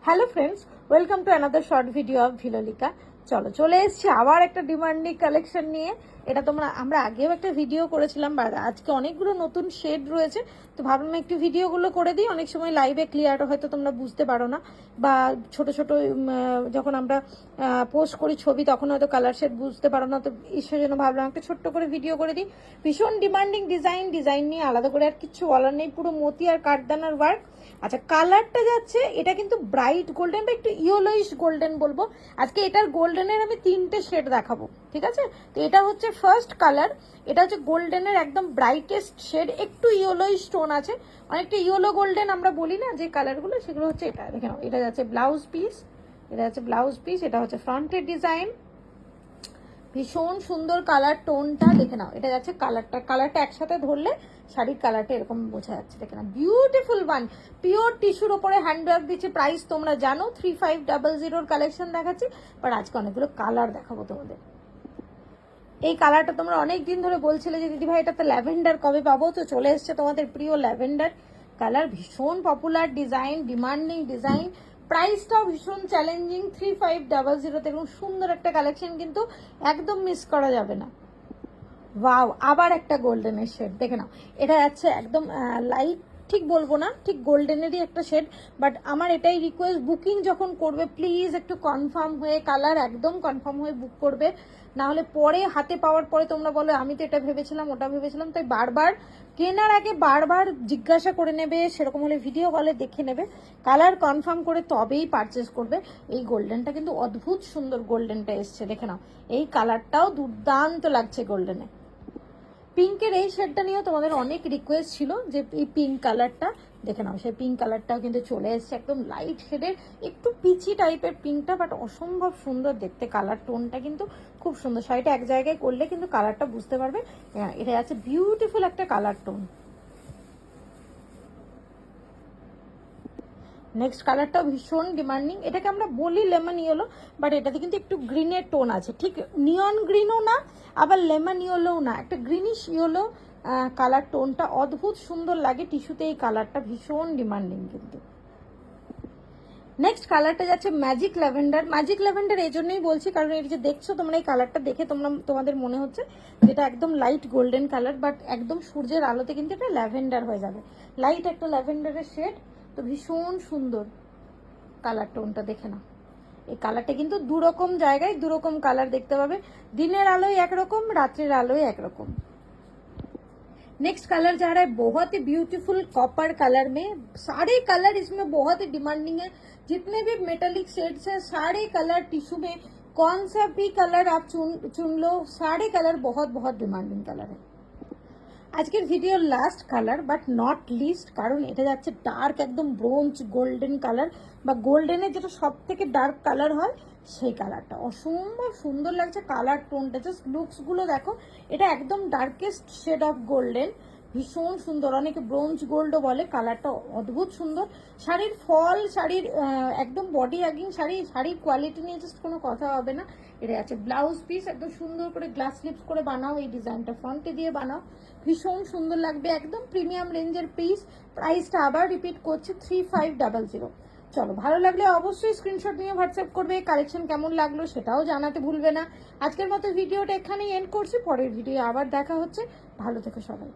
Hello friends, welcome to another short video of ভিলোলিকা। চলে এসেছি আবার একটা ডিমান্ডিং কালেকশন নিয়ে। এটা আমরা আগেও একটা ভিডিও করেছিলাম, বা আজকে অনেকগুলো নতুন শেড রয়েছে, তো ভাবলাম একটু ভিডিওগুলো করে দিই। অনেক সময় লাইভে ক্লিয়ার হয়তো তোমরা বুঝতে পারো না, বা ছোট ছোট যখন আমরা পোস্ট করি ছবি তখন হয়তো কালার শেড বুঝতে পারো না, তো ঈশ্বর জন্য ভাবলাম একটা ছোট্ট করে ভিডিও করে দিই। ভীষণ ডিমান্ডিং ডিজাইন নিয়ে আলাদা করে আর কিছু বলার নেই, পুরো মতি আর কাঠদানার ওয়ার্ক। আচ্ছা, কালারটা যাচ্ছে, এটা কিন্তু ব্রাইট গোল্ডেন বা একটু ইয়েলোইশ গোল্ডেন বলবো। আজকে এটার গোল্ডেনের আমি 3টে শেড দেখাবো, ঠিক আছে? তো এটা হচ্ছে ফার্স্ট কালার, এটা হচ্ছে গোল্ডেনের একদম ব্রাইটেস্ট শেড, একটু ইয়েলোইশ টোন আছে, অনেকটা ইয়েলো গোল্ডেন আমরা বলি না যে কালারগুলো, সেগুলো হচ্ছে এটা। দেখে নাও, এটা যাচ্ছে ব্লাউজ পিস, এটা হচ্ছে ফ্রন্টের ডিজাইন। ভীষণ সুন্দর কালার টোনটা, দেখে নাও। এটা যাচ্ছে কালারটা একসাথে ধরলে শাড়ির কালারটা এরকম বোঝা যাচ্ছে, দেখে নাও। বিউটিফুল ওয়ান, পিওর টিস্যুর ওপরে হ্যান্ডওয়ার্ক দিচ্ছে। প্রাইস তোমরা জানো 3500 কালেকশন দেখাচ্ছি, বাট আজকে অনেকগুলো কালার দেখাবো তোমাদের। এই কালারটা তোমরা অনেক দিন ধরে বলছিলে যে দিদি ভাই এটাতে ল্যাভেন্ডার কবে পাবো, তো চলে এসছে তোমাদের প্রিয় ল্যাভেন্ডার কালার। ভীষণ পপুলার ডিজাইন, ডিমান্ডিং ডিজাইন, প্রাইসটাও ভীষণ চ্যালেঞ্জিং 3500 এবং সুন্দর একটা কালেকশন, কিন্তু একদম মিস করা যাবে না। ওয়াও, আবার একটা গোল্ডেনের শেড, দেখে নাও। এটা যাচ্ছে একদম লাইট, ঠিক বলবো না, ঠিক গোল্ডেনেরই একটা শেড, বাট আমার এটাই রিকোয়েস্ট, বুকিং যখন করবে প্লিজ একটু কনফার্ম হয়ে, কালার একদম কনফার্ম হয়ে বুক করবে, না হলে পরে হাতে পাওয়ার পরে তোমরা বলো আমি তো এটা ভেবেছিলাম ওটা ভেবেছিলাম। তাই বারবার কেনার আগে বারবার জিজ্ঞাসা করে নেবে, সেরকম হলে ভিডিও কলে দেখে নেবে, কালার কনফার্ম করে তবেই পারচেস করবে। এই গোল্ডেনটা কিন্তু অদ্ভুত সুন্দর গোল্ডেনটা এসছে, দেখে নাও। এই কালারটাও দুর্দান্ত লাগছে গোল্ডেনে। পিঙ্কের এই শেডটা নিয়েও তোমাদের অনেক রিকোয়েস্ট ছিল যে এই পিঙ্ক কালারটা, দেখে নাও। সেই পিঙ্ক কালারটাও কিন্তু চলে এসছে, একদম লাইট শেডের একটু পিচি টাইপের পিঙ্কটা, বাট অসম্ভব সুন্দর দেখতে। কালার টোনটা কিন্তু খুব সুন্দর, শাড়িটা এক জায়গায় করলে কিন্তু কালারটা বুঝতে পারবে। এটা আছে বিউটিফুল একটা কালার টোন। নেক্সট কালারটাও ভীষণ ডিমান্ডিং, এটাকে আমরা বলি লেমন ইয়েলো, বাট এটাতে কিন্তু একটু গ্রিনের টোন আছে, ঠিক নিয়ন গ্রিনও না আবার লেমন ইয়েলোও না, একটা গ্রিনিশ ইয়েলো কালার টোনটা অদ্ভুত সুন্দর লাগে টিস্যুতে। এই কালারটা ভীষণ ডিমান্ডিং কিন্তু। নেক্সট কালারটা যাচ্ছে ম্যাজিক ল্যাভেন্ডার এই জন্যই বলছি কারণ এই যে দেখছো তোমরা, এই কালারটা দেখে তোমাদের মনে হচ্ছে যেটা একদম লাইট গোল্ডেন কালার, বাট একদম সূর্যের আলোতে কিন্তু এটা ল্যাভেন্ডার হয়ে যাবে, লাইট একটা ল্যাভেন্ডারের শেড। তো ভীষণ সুন্দর কালার টোনটা, দেখে না। এই কালারটা কিন্তু দুরকম জায়গায় দুরকম কালার দেখতে পাবে, দিনের আলোয় একরকম, রাত্রের আলোয় একরকম। नेक्स्ट कलर जा रहा है बहुत ही ब्यूटीफुल कॉपर कलर में। सारे कलर इसमें बहुत ही डिमांडिंग है, जितने भी मेटालिक शेड्स हैं सारे कलर टिश्यू में, कौन सा भी कलर आप चुन लो, सारे कलर बहुत बहुत डिमांडिंग कलर है। আজকের ভিডিওর last colour but not list, কারণ এটা যাচ্ছে ডার্ক একদম ব্রোঞ্জ গোল্ডেন কালার, বা গোল্ডেনের যেটা সব থেকে ডার্ক কালার হয় সেই কালারটা অসম্ভব সুন্দর লাগছে। কালার টোনটা জাস্ট লুকসগুলো দেখো, এটা একদম ডার্কেস্ট শেড অফ গোল্ডেন, ভীষণ সুন্দর, অনেকে ব্রোঞ্জ গোল্ডও বলে। কালারটা অদ্ভুত সুন্দর। শাড়ির ফল, শাড়ির একদম বডি আগিং শাড়ির কোয়ালিটি নিয়ে জাস্ট কোনো কথা হবে না। এটা আছে ব্লাউজ পিস, একদম সুন্দর করে গ্লাস স্লিপস করে বানাও, এই ডিজাইনটা ফ্রন্টে দিয়ে বানাও, ভীষণ সুন্দর লাগবে, একদম প্রিমিয়াম রেঞ্জের পিস। প্রাইসটা আবার রিপিট করছে 3500। চলো, ভালো লাগলে অবশ্যই স্ক্রিনশট নিয়ে হোয়াটসঅ্যাপ করবে। কালেকশন কেমন লাগলো সেটাও জানাতে ভুলবে না। আজকের মতো ভিডিওটা এখানেই এন্ড করছি, পরের ভিডিও আবার দেখা হচ্ছে। ভালো থেকো সবাই।